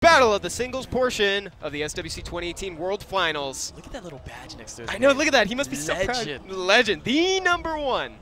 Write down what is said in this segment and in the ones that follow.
battle of the singles portion of the SWC 2018 World Finals. Look at that little badge next to his I know, name. look at that. He must be so proud. Legend. The number one.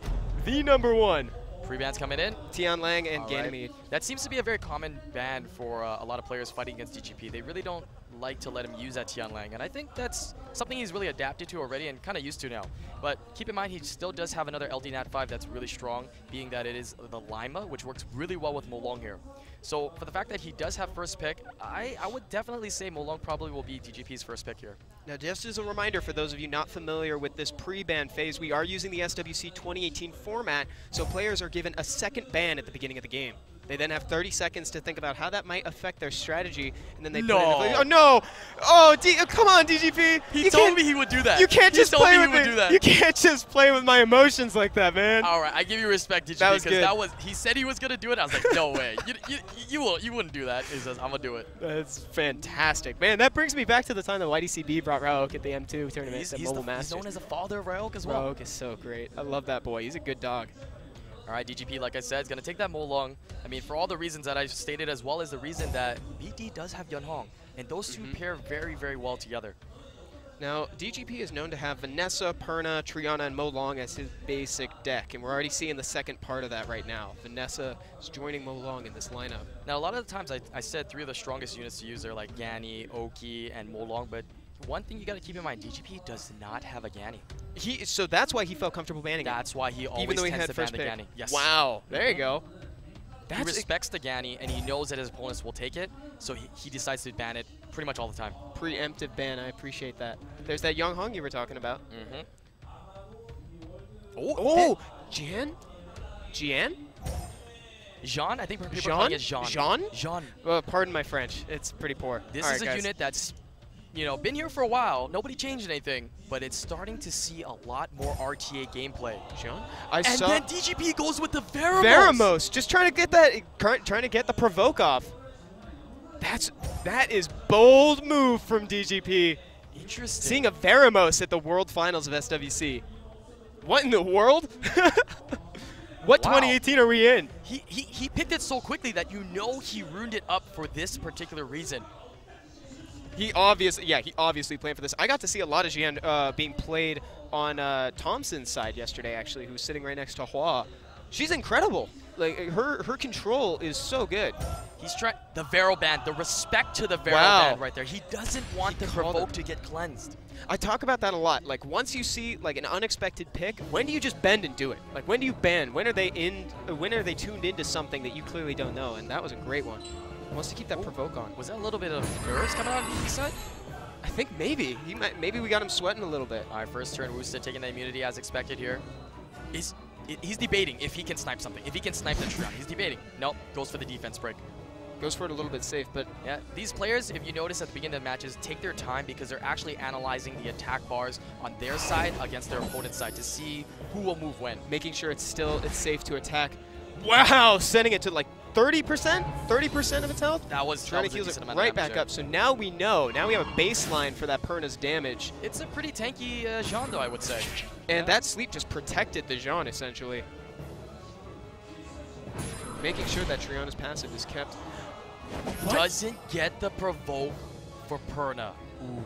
The number one. Pre-bans coming in. Tian Lang and Ganymede. Right. That seems to be a very common ban for a lot of players fighting against DGP. They really don't like to let him use that Tian Lang, and I think that's something he's really adapted to already and kind of used to now. But keep in mind, he still does have another LD Nat 5 that's really strong, being that it is the Lima, which works really well with Molong here. So for the fact that he does have first pick, I would definitely say Molong probably will be DGP's first pick here. Now, just as a reminder for those of you not familiar with this pre-ban phase, we are using the SWC 2018 format, so players are given a second ban at the beginning of the game. They then have 30 seconds to think about how that might affect their strategy, and then they put it in. Oh no! Oh, come on, DGP! He told me he would do that. You can't just play with me. You can't just play with my emotions like that, man. All right, I give you respect, DGP, that was good. He said he was gonna do it. I was like, no way. You wouldn't do that. He says, I'm gonna do it. That's fantastic, man. That brings me back to the time that YDCB brought Raok at the M2 tournament at Mobile Masters. He's known as a father of Raok as well. Raok is so great. I love that boy. He's a good dog. All right, DGP, like I said, is going to take that Molong. I mean, for all the reasons that I stated, as well as the reason that beat.d does have Yunhong. And those two pair very, very well together. Now, DGP is known to have Vanessa, Perna, Triana, and Molong as his basic deck. And we're already seeing the second part of that right now. Vanessa is joining Molong in this lineup. Now, a lot of the times I said three of the strongest units to use are like Gani, Oki, and Molong. But one thing you got to keep in mind, DGP does not have a Gani. So that's why he felt comfortable banning That's why he always tends to ban the Gani. Yes. Wow. There you go. He respects the Gani, and he knows that his opponents will take it, so he decides to ban it pretty much all the time. Preemptive ban. I appreciate that. There's that Yunhong you were talking about. Oh, Jian? Jian? Jean? I think people are calling it Jean. Jean? Jean. Pardon my French. It's pretty poor. This is a unit that's been here for a while. Nobody changed anything, but it's starting to see a lot more RTA gameplay. Jean? And then DGP goes with the Veramos. Veramos, just trying to get the provoke off. That is bold move from DGP. Interesting. Seeing a Veramos at the World Finals of SWC. What in the world? What 2018 are we in? He picked it so quickly that he ruined it up for this particular reason. He obviously planned for this. I got to see a lot of Jian being played on Thompson's side yesterday, actually, who's sitting right next to Hua. She's incredible. Like her control is so good. He's trying the Vero ban, the respect to the Vero ban right there. He doesn't want the provoke to get cleansed. I talk about that a lot. Like once you see like an unexpected pick, when do you just bend and do it? Like when do you ban? When are they tuned into something that you clearly don't know? And that was a great one. He wants to keep that provoke on. Was that a little bit of nerves coming out on the side? I think maybe. Maybe we got him sweating a little bit. All right, first turn, Woosta taking the immunity as expected here. He's debating if he can snipe something. If he can snipe the Trion, he's debating. Nope, goes for the defense break. Goes for it a little bit safe, but yeah, these players, if you notice at the beginning of the matches, take their time because they're actually analyzing the attack bars on their side against their opponent's side to see who will move when. Making sure it's safe to attack. Wow, sending it to like 30%? 30% of its health? That was trying to heal it right back up. So now we know. Now we have a baseline for that Perna's damage. It's a pretty tanky Jean, though, I would say. And that sleep just protected the Jean, essentially. Making sure that Triana's passive is kept. Doesn't get the provoke for Perna. Ooh.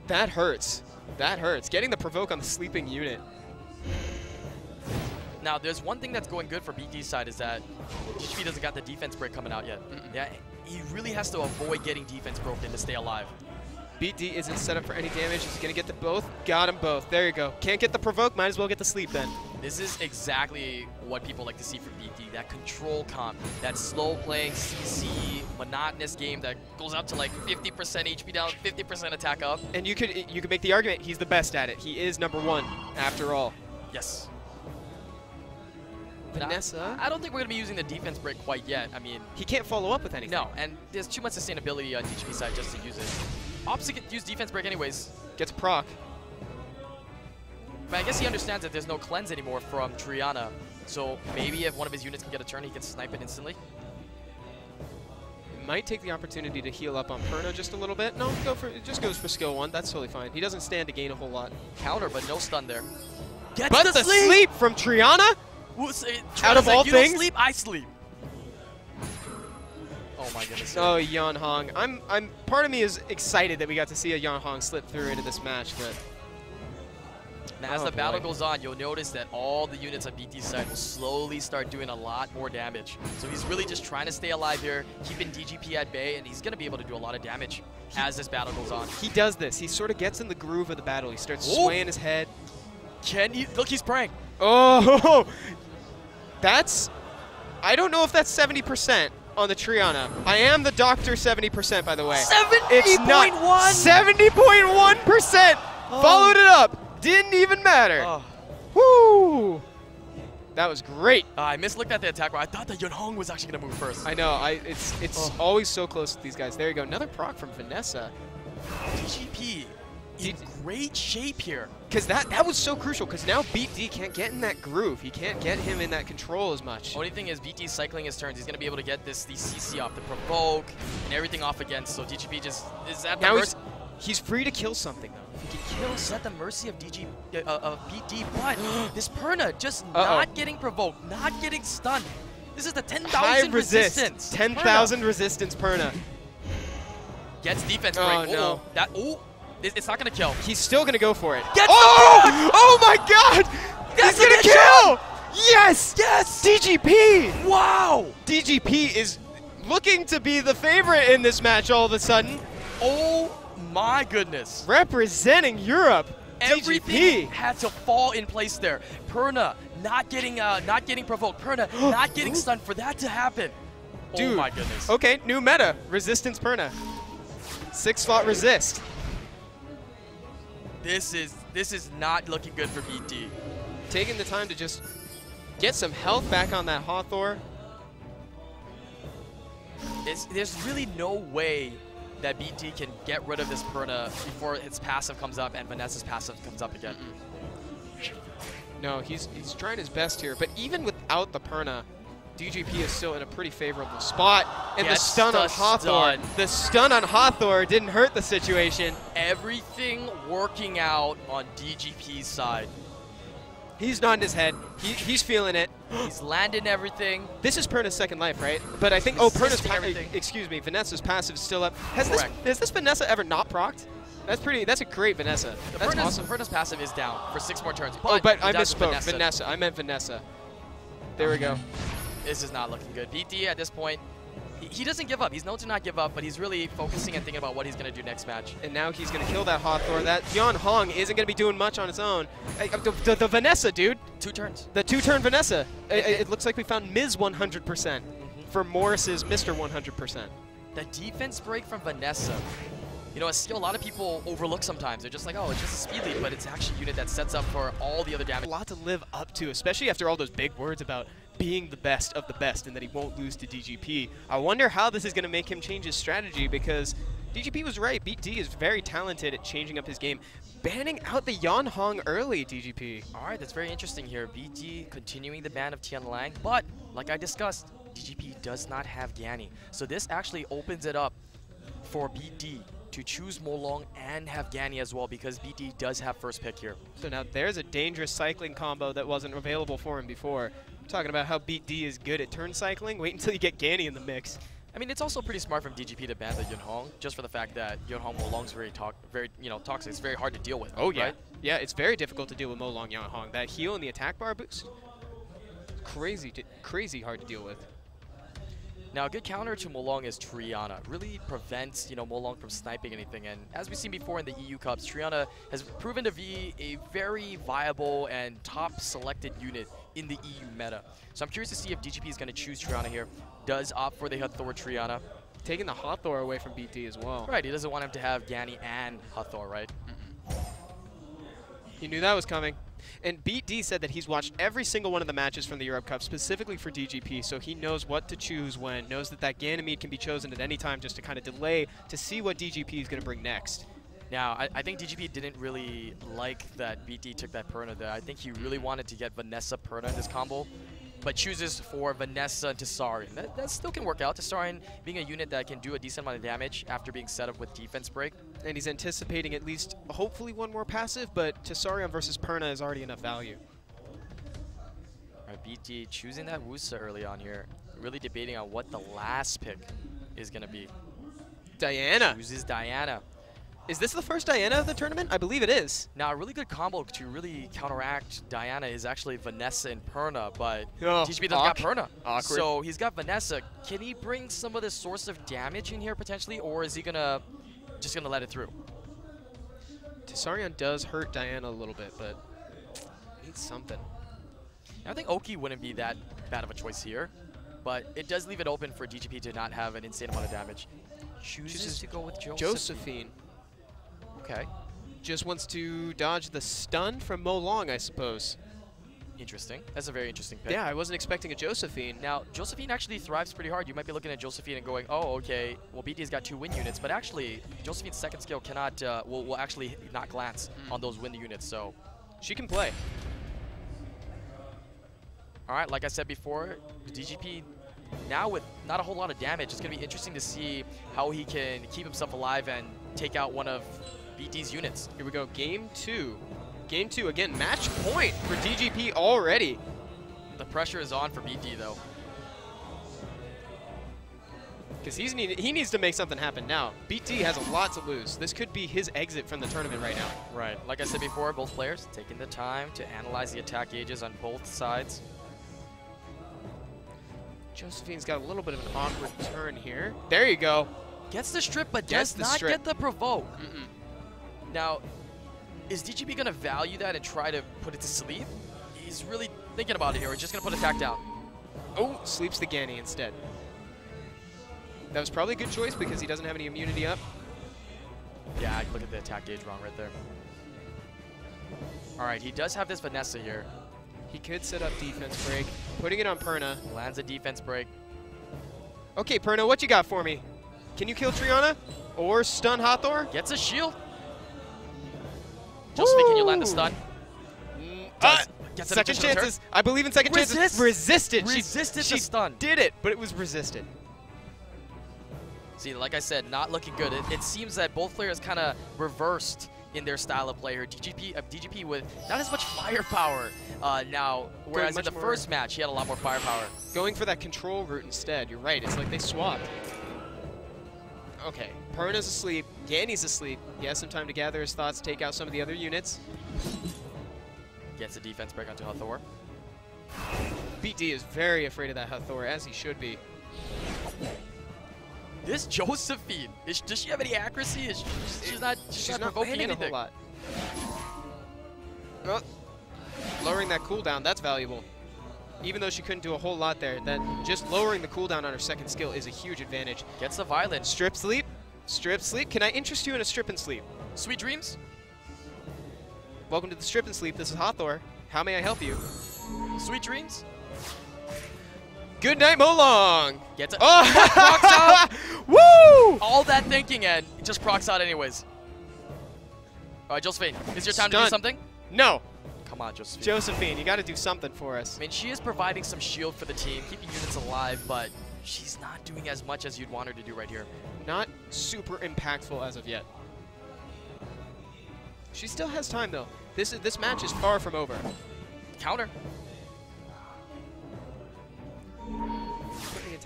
That hurts. That hurts. Getting the provoke on the sleeping unit. Now, there's one thing that's going good for beat.d's side is that DGP doesn't got the defense break coming out yet. Yeah, he really has to avoid getting defense broken to stay alive. beat.d isn't set up for any damage. He's going to get the both. Got them both. There you go. Can't get the provoke. Might as well get the sleep then. This is exactly what people like to see from beat.d. That control comp, that slow playing CC, monotonous game that goes up to like 50% HP down, 50% attack up. And you could make the argument he's the best at it. He is #1 after all. Yes. Vanessa? I don't think we're going to be using the defense break quite yet. I mean, he can't follow up with anything. No, and there's too much sustainability on DGP's side just to use it. Opposite use defense break anyways. Gets proc. But I guess he understands that there's no cleanse anymore from Triana. So maybe if one of his units can get a turn, he can snipe it instantly. Might take the opportunity to heal up on Perna just a little bit. No, it just goes for skill 1. That's totally fine. He doesn't stand to gain a whole lot. Counter, but no stun there. But the sleep from Triana? Out of all things? You don't sleep, I sleep. Oh Oh my goodness. Oh, Yan Hong. Part of me is excited that we got to see a Yan Hong slip through into this match, but now, as the battle goes on, you'll notice that all the units on BT's side will slowly start doing a lot more damage. So he's really just trying to stay alive here, keeping DGP at bay, and he's going to be able to do a lot of damage as this battle goes on. He does this. He sort of gets in the groove of the battle. He starts swaying his head. Can he? Look, he's praying. Oh, that's... I don't know if that's 70% on the Triana. I am the doctor 70%, by the way. 70.1! 70.1%! Followed it up. Didn't even matter. Woo! That was great. I mislooked at the attack bar. I thought that Yan Hong was actually going to move first. I know. It's always so close with these guys. There you go. Another proc from Vanessa. DGP in great shape here. Because that was so crucial, because now beat.d can't get in that groove. He can't get him in that control as much. Only thing is beat.d cycling his turns. He's going to be able to get these CC off, the provoke, and everything off again. So DGP just is at the mercy. He's free to kill something, though. He can kill. He's at the mercy of beat.d, but this Perna just not getting provoked, not getting stunned. This is the 10,000 resistance. 10,000 resistance Perna. Gets defense break. No. It's not going to kill. He's still going to go for it. Oh my God! He's going to kill! Yes! Yes! DGP! Wow! DGP is looking to be the favorite in this match all of a sudden. Oh my goodness. Representing Europe. Everything DGP had to fall in place there. Perna not getting provoked. Perna not getting stunned for that to happen. Dude. Oh my goodness. Okay, new meta. Resistance Perna. 6-slot resist. This is not looking good for beat.d. Taking the time to just get some health back on that Hawthorne. There's really no way that beat.d can get rid of this Perna before its passive comes up and Vanessa's passive comes up again. No, he's trying his best here, but even without the Perna, DGP is still in a pretty favorable spot. And the stun on Hawthorne. The stun on Hawthorne didn't hurt the situation. Everything working out on DGP's side. He's nodding his head. He's feeling it. He's landing everything. This is Perna's second life, right? But I think, Vanessa's passive is still up. Has this Vanessa ever not procced? That's a great Vanessa. That's awesome. Perna's passive is down for 6 more turns. But I misspoke. Vanessa. I meant Vanessa. There we go. This is not looking good. beat.d at this point, he doesn't give up. He's known to not give up, but he's really focusing and thinking about what he's going to do next match. And now he's going to kill that Hawthorne. That Yan Hong isn't going to be doing much on its own. The Vanessa, dude. 2 turns. The 2-turn Vanessa. It looks like we found Ms. 100% for Morris's Mr. 100%. The defense break from Vanessa. You know, a skill a lot of people overlook sometimes. They're just like, oh, it's just a speed lead, but it's actually a unit that sets up for all the other damage. A lot to live up to, especially after all those big words about being the best of the best and that he won't lose to DGP. I wonder how this is going to make him change his strategy, because DGP was right. beat.d is very talented at changing up his game. Banning out the Yan Hong early, DGP. All right, that's very interesting here. beat.d continuing the ban of Tianlang, but like I discussed, DGP does not have Ganny. So this actually opens it up for beat.d to choose Molong and have Ganny as well, because beat.d does have first pick here. So now there's a dangerous cycling combo that wasn't available for him before. I'm talking about how beat.d is good at turn cycling. Wait until you get Ganny in the mix. I mean, it's also pretty smart from DGP to ban the Yan Hong, just for the fact that Yan Hong Molong's very toxic. It's very hard to deal with. Oh yeah, right? Yeah. It's very difficult to deal with Molong Yan Hong. That heal and the attack bar boost, crazy hard to deal with. Now, a good counter to Molong is Triana. Really prevents, Molong from sniping anything. And as we've seen before in the EU Cups, Triana has proven to be a very viable and top selected unit in the EU meta. So I'm curious to see if DGP is going to choose Triana here. Does opt for the Hathor Triana. Taking the Hathor away from beat.d as well. Right, he doesn't want him to have Ganny and Hathor, right? He knew that was coming. And beat.d said that he's watched every single one of the matches from the Europe Cup, specifically for DGP, so he knows what to choose when, knows that Ganymede can be chosen at any time just to kind of delay to see what DGP is going to bring next. Now, I think DGP didn't really like that beat.d took that Perna there. I think he really wanted to get Vanessa Perna in this combo, but chooses for Vanessa and Tessarian. That still can work out. Tessarian being a unit that can do a decent amount of damage after being set up with defense break. And he's anticipating at least, hopefully, one more passive, but Tessarian versus Perna is already enough value. All right, beat.d choosing that Wusa early on here. Really debating on what the last pick is going to be. Diana. Chooses Diana. Is this the first Diana of the tournament? I believe it is. Now, a really good combo to really counteract Diana is actually Vanessa and Perna, but Oh, DGP doesn't got Perna. Awkward. So he's got Vanessa. Can he bring some of the source of damage in here potentially, or is he just gonna let it through? Tsaryan does hurt Diana a little bit, but needs something. I think Oki wouldn't be that bad of a choice here, but it does leave it open for DGP to not have an insane amount of damage. Chooses to go with Josephine. Okay. Just wants to dodge the stun from Mo Long, I suppose. Interesting. That's a very interesting pick. Yeah, I wasn't expecting a Josephine. Now, Josephine actually thrives pretty hard. You might be looking at Josephine and going, oh, okay, well, BD's got 2 win units, but actually, Josephine's second skill cannot, will actually not glance on those win units, so. She can play. All right, like I said before, DGP now with not a whole lot of damage, it's going to be interesting to see how he can keep himself alive and take out one of BD's units. Here we go, game 2. Game 2, again, match point for DGP already. The pressure is on for BD, though. Because he needs to make something happen now. beat.d has a lot to lose. This could be his exit from the tournament right now. Right. Like I said before, both players taking the time to analyze the attack gauges on both sides. Josephine's got a little bit of an awkward turn here. There you go. Gets the strip, but does not get the provoke. Mm-mm. Now, is DGP going to value that and try to put it to sleep? He's really thinking about it here. He's just going to put attack down. Oh, sleeps the Ganny instead. That was probably a good choice because he doesn't have any immunity up. Yeah, I look at the attack gauge wrong right there. All right, he does have this Vanessa here. He could set up defense break, putting it on Perna. Lands a defense break. Okay, Perna, what you got for me? Can you kill Triana or stun Hathor? Gets a shield. Josephine, can you land the stun? Second chances. I believe in second chances. Resisted. Resisted she the stun. Did it, but it was resisted. See, like I said, not looking good. It seems that both players kind of reversed in their style of play here. DGP with not as much firepower now, whereas in the first match, he had a lot more firepower. Going for that control route instead. You're right. It's like they swapped. Okay, Perna's asleep. Ganny's asleep. He has some time to gather his thoughts, take out some of the other units. Gets a defense break onto Hathor. beat.d is very afraid of that Hathor, as he should be. This Josephine, does she have any accuracy? She's not provoking anything. A whole lot. Well, lowering that cooldown, that's valuable. Even though she couldn't do a whole lot there, that just lowering the cooldown on her second skill is a huge advantage. Gets the violent. Strip sleep. Strip sleep. Can I interest you in a strip and sleep? Sweet dreams. Welcome to the strip and sleep. This is Hathor. How may I help you? Sweet dreams. Good night, Mo Long. Gets it. Oh! Procs out. Woo! All that thinking and just procs out anyways. All right, Josephine, is your time to do something? No. Come on, Josephine. Josephine, you got to do something for us. I mean, she is providing some shield for the team, keeping units alive, but she's not doing as much as you'd want her to do right here. Not super impactful as of yet. She still has time, though. This match is far from over. Counter.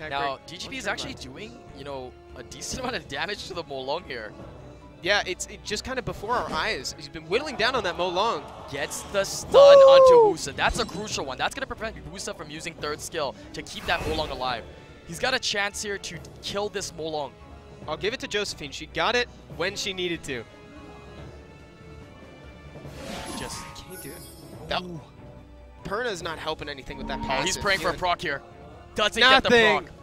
Now, DGP is actually doing, you know, a decent amount of damage to the Mo Long here. Yeah, it's just kind of before our eyes. He's been whittling down on that Mo Long. Gets the stun onto Wusa. That's a crucial one. That's going to prevent Wusa from using third skill to keep that Mo Long alive. He's got a chance here to kill this Mo Long. I'll give it to Josephine. She got it when she needed to. Just can't do it. No. Perna's not helping anything with that passive. He's praying for a proc here. Doesn't Nothing. Get the proc.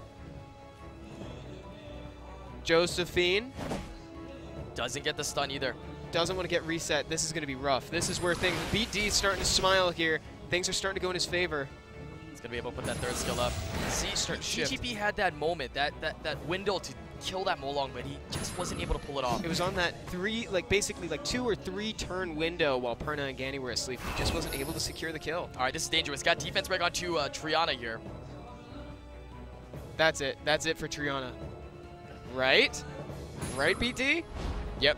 Josephine. Doesn't get the stun either. Doesn't want to get reset. This is going to be rough. This is where beat.d is starting to smile here. Things are starting to go in his favor. He's going to be able to put that third skill up. See, DGP had that moment, that window to kill that Mo Long, but he just wasn't able to pull it off. It was on that basically 2 or 3 turn window while Perna and Ganny were asleep. He just wasn't able to secure the kill. All right, this is dangerous. Got defense break onto Triana here. That's it. That's it for Triana. Right? Right, beat.d? Yep.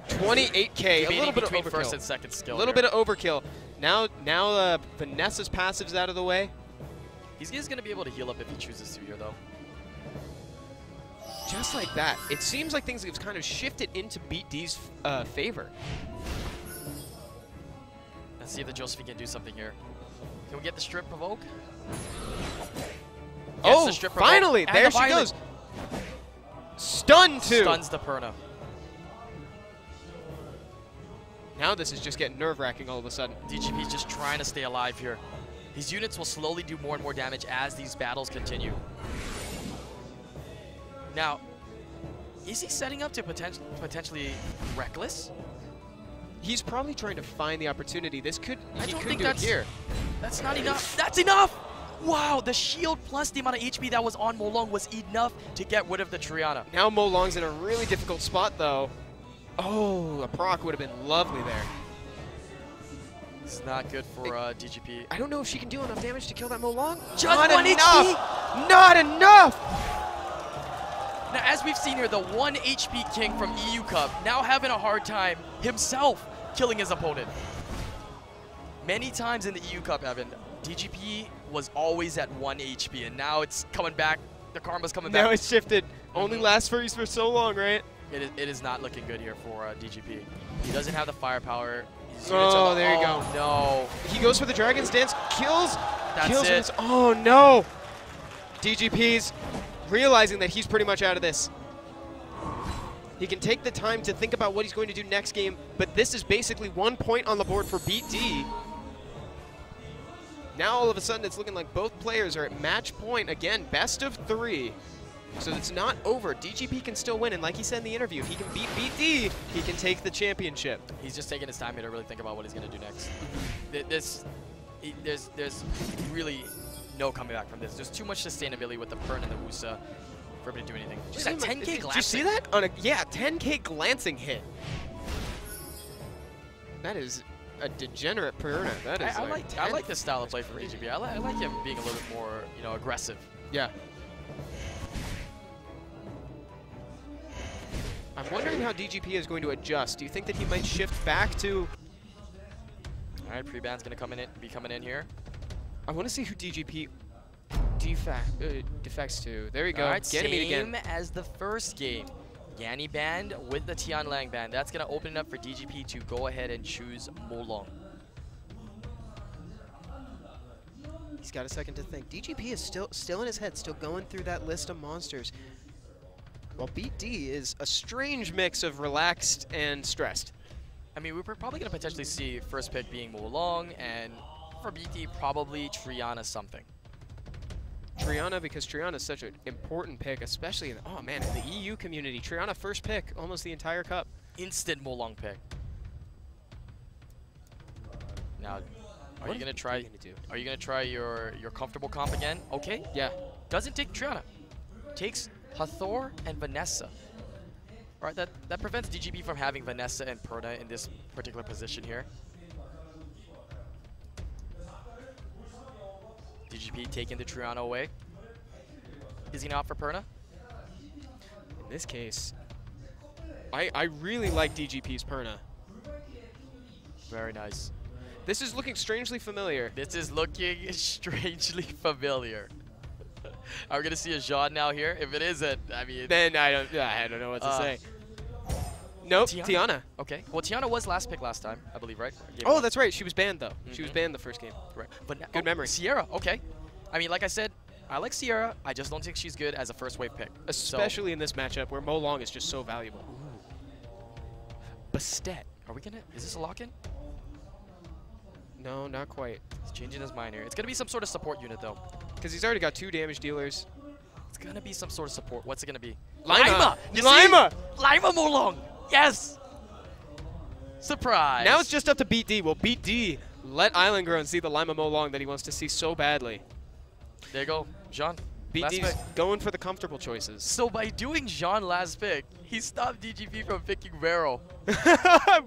28K. A little bit of overkill. First and second skill. A little bit of overkill. Now Vanessa's passive's out of the way. He's going to be able to heal up if he chooses to here, though. just like that, it seems like things have kind of shifted into beat D's favor. Let's see if the Josephine can do something here. Can we get the strip provoke? Oh, the strip provoke. finally! And There the she violet. goes. Stun too. Stuns the Perna. Now this is just getting nerve-wracking all of a sudden. DGP's just trying to stay alive here. These units will slowly do more and more damage as these battles continue. Now, is he setting up to potentially Reckless? He's probably trying to find the opportunity. He could do it that's here. That's not enough. That's enough! Wow, the shield plus the amount of HP that was on Molong was enough to get rid of the Triana. Now Molong's in a really difficult spot, though. Oh, a proc would have been lovely there. It's not good for DGP. I don't know if she can do enough damage to kill that Molong. Just Not 1 enough! HP! Not enough! Now, as we've seen here, the 1 HP King from EU Cup now having a hard time himself killing his opponent. Many times in the EU Cup, Evan, DGP was always at 1 HP, and now it's coming back. The karma's coming back. Now it's shifted. Only lasts for so long, right? It is not looking good here for DGP. He doesn't have the firepower. Oh, there you go. No. He goes for the Dragon's Dance, kills That's it. Oh no! DGP's realizing that he's pretty much out of this. He can take the time to think about what he's going to do next game, but this is basically 1 point on the board for beat D. Now all of a sudden it's looking like both players are at match point. Again, best of 3. So it's not over. DGP can still win, and like he said in the interview, if he can beat D, he can take the championship. He's just taking his time here to really think about what he's going to do next. There's really no coming back from this. There's too much sustainability with the Pern and the Wusa for him to do anything. Just that 10K glancing. Did you see that? Yeah, 10K glancing hit. That is a degenerate Perna. That is I like this style of play from DGP. I like him being a little bit more, aggressive. Yeah. I'm wondering how DGP is going to adjust. Do you think that he might shift back to... All right, pre-ban's going to be coming in here. I want to see who DGP defects to. There we go. All right, Getting me again. same as the first game. Yanni band with the Tianlang band. That's going to open it up for DGP to go ahead and choose Molong. He's got a second to think. DGP is still in his head, still going through that list of monsters. While beat D is a strange mix of relaxed and stressed. I mean, we're probably going to potentially see first pick being Molong, and for BT, probably Triana something. Triana, because Triana is such an important pick, especially in the EU community. Triana first pick, almost the entire cup. Instant Molong pick. Now, are you going to try? Are you going to try your comfortable comp again? Okay. Yeah. Doesn't take Triana. Takes Hathor and Vanessa. All right, that prevents DGP from having Vanessa and Perna in this particular position here. DGP taking the Triana away. Is he going to opt for Perna? In this case, I really like DGP's Perna. Very nice. This is looking strangely familiar. This is looking strangely familiar. Are we going to see a Jean now here? If it isn't, I mean... Then I don't know what to say. Nope, Tiana. Okay. Well, Tiana was last pick last time, I believe, right? Oh, that's right. She was banned, though. She was banned the first game. Right. But good memory. Sierra, okay. I mean, like I said, I like Sierra. I just don't think she's good as a first-wave pick. Especially in this matchup where Molong is just so valuable. Bastet. Are we going to... Is this a lock-in? No, not quite. He's changing his mind here. It's going to be some sort of support unit, though. Because he's already got 2 damage dealers. It's going to be some sort of support. What's it going to be? Lima! Lima Molong! Yes! Surprise! Now it's just up to beat D. Well, beat D let Island Grown see the Lima Molong that he wants to see so badly. There you go, Jean. Beat D's going for the comfortable choices. So by doing Jean last pick, he stopped DGP from picking Vero.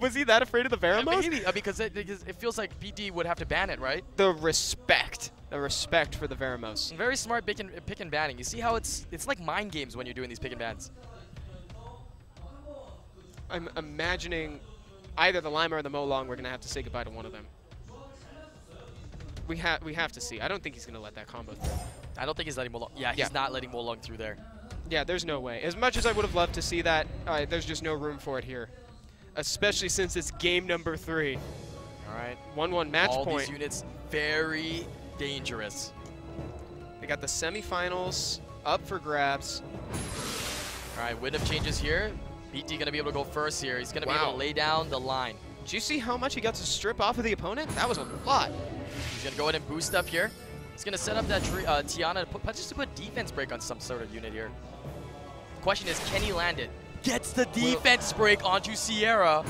Was he that afraid of the Vero mode? Maybe, because it feels like BD would have to ban it, right? The respect for the Veramos. Very smart pick and banning. You see how it's like mind games when you're doing these pick and bans. I'm imagining either the Lima or the Molong, we're going to have to say goodbye to one of them. We have to see. I don't think he's going to let that combo through. I don't think he's letting Molong. Yeah, he's not letting Molong through there. Yeah, there's no way. As much as I would have loved to see that, there's just no room for it here. Especially since it's game number 3. All right. 1-1 match All point. These units very dangerous. They got the semifinals up for grabs. All right, wind of changes here. beat.d going to be able to go first here. He's going to be able to lay down the line. Did you see how much he got to strip off of the opponent? That was a lot. He's going to go ahead and boost up here. He's going to set up that Tiana just to put defense break on some sort of unit here. Question is, can he land it? Gets the defense break onto Sierra.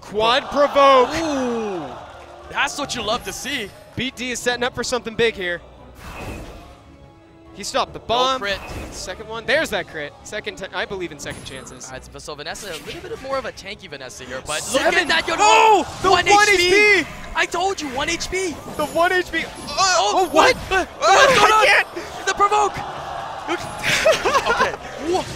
Quad provoke. Ooh, that's what you love to see. beat.d is setting up for something big here. He stopped the bomb. No crit. Second one. There's that crit. I believe in second chances. So Vanessa, a little bit more of a tanky Vanessa here, but Seven. look at that. Oh, the 1 HP. I told you, 1 HP. The 1 HP. Oh, what? What's going on? I can't. The provoke. Okay.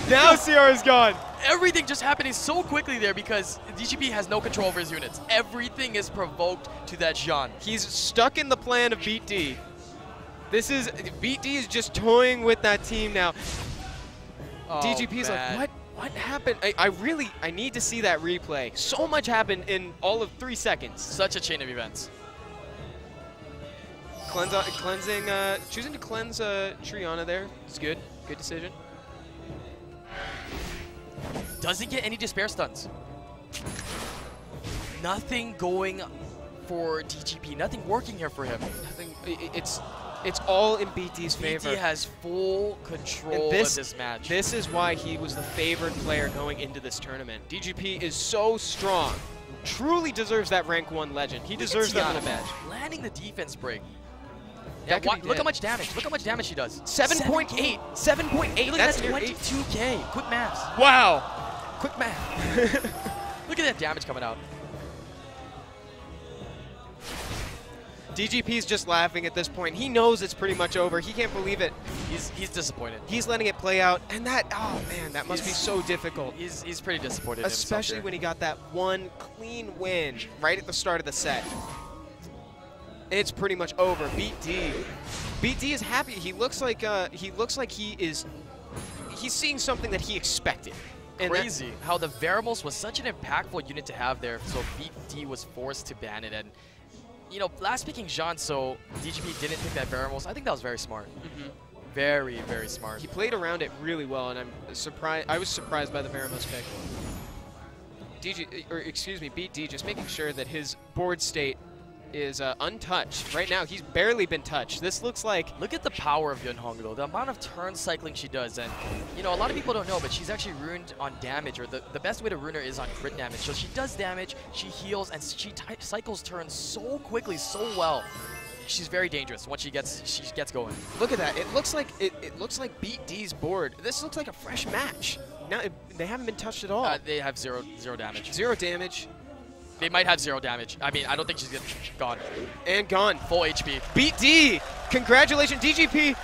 Now Sierra's gone. Everything just happening so quickly there because DGP has no control over his units. Everything is provoked to that Jean. He's stuck in the plan of beat.d. beat.d is just toying with that team now. Oh, DGP's like, what happened? I need to see that replay. So much happened in all of 3 seconds. Such a chain of events. Choosing to cleanse Triana there. It's good. Good decision. Doesn't get any despair stuns. Nothing going for DGP. Nothing working here for him. Nothing. It's all in beat.d's favor. beat.d has full control of this match. This is why he was the favored player going into this tournament. DGP is so strong. Truly deserves that rank 1 legend. He deserves that in a match. Landing the defense break. Yeah, look how much damage. Look how much damage he does. 7.8. 7.8. Look at that 22K. Quick maths. Wow. Quick math. Look at that damage coming out. DGP's just laughing at this point. He knows it's pretty much over. He can't believe it. He's disappointed. He's letting it play out, and oh man, that must be so difficult. He's pretty disappointed. Especially when he got that 1 clean win right at the start of the set. It's pretty much over. beat.d. beat.d is happy. He looks like he's seeing something that he expected. And crazy how the Veramos was such an impactful unit to have there. So beat.d was forced to ban it, and you know, last picking Jean, so DGP didn't pick that Veramos. I think that was very smart. Very, very smart. He played around it really well, and I was surprised by the Veramos pick. beat.d just making sure that his board state is untouched. Right now, he's barely been touched. This looks like... Look at the power of Yunhong, though. The amount of turn cycling she does. And, you know, a lot of people don't know, but she's actually ruined on damage, or the best way to ruin her is on crit damage. So she does damage, she heals, and she cycles turns so quickly, so well. She's very dangerous once she gets going. Look at that. It looks like beat.d's board. This looks like a fresh match. Now, they haven't been touched at all. They have zero damage. 0 damage. They might have 0 damage. I mean, I don't think she's gone. And gone. Full HP. beat.d. Congratulations, DGP.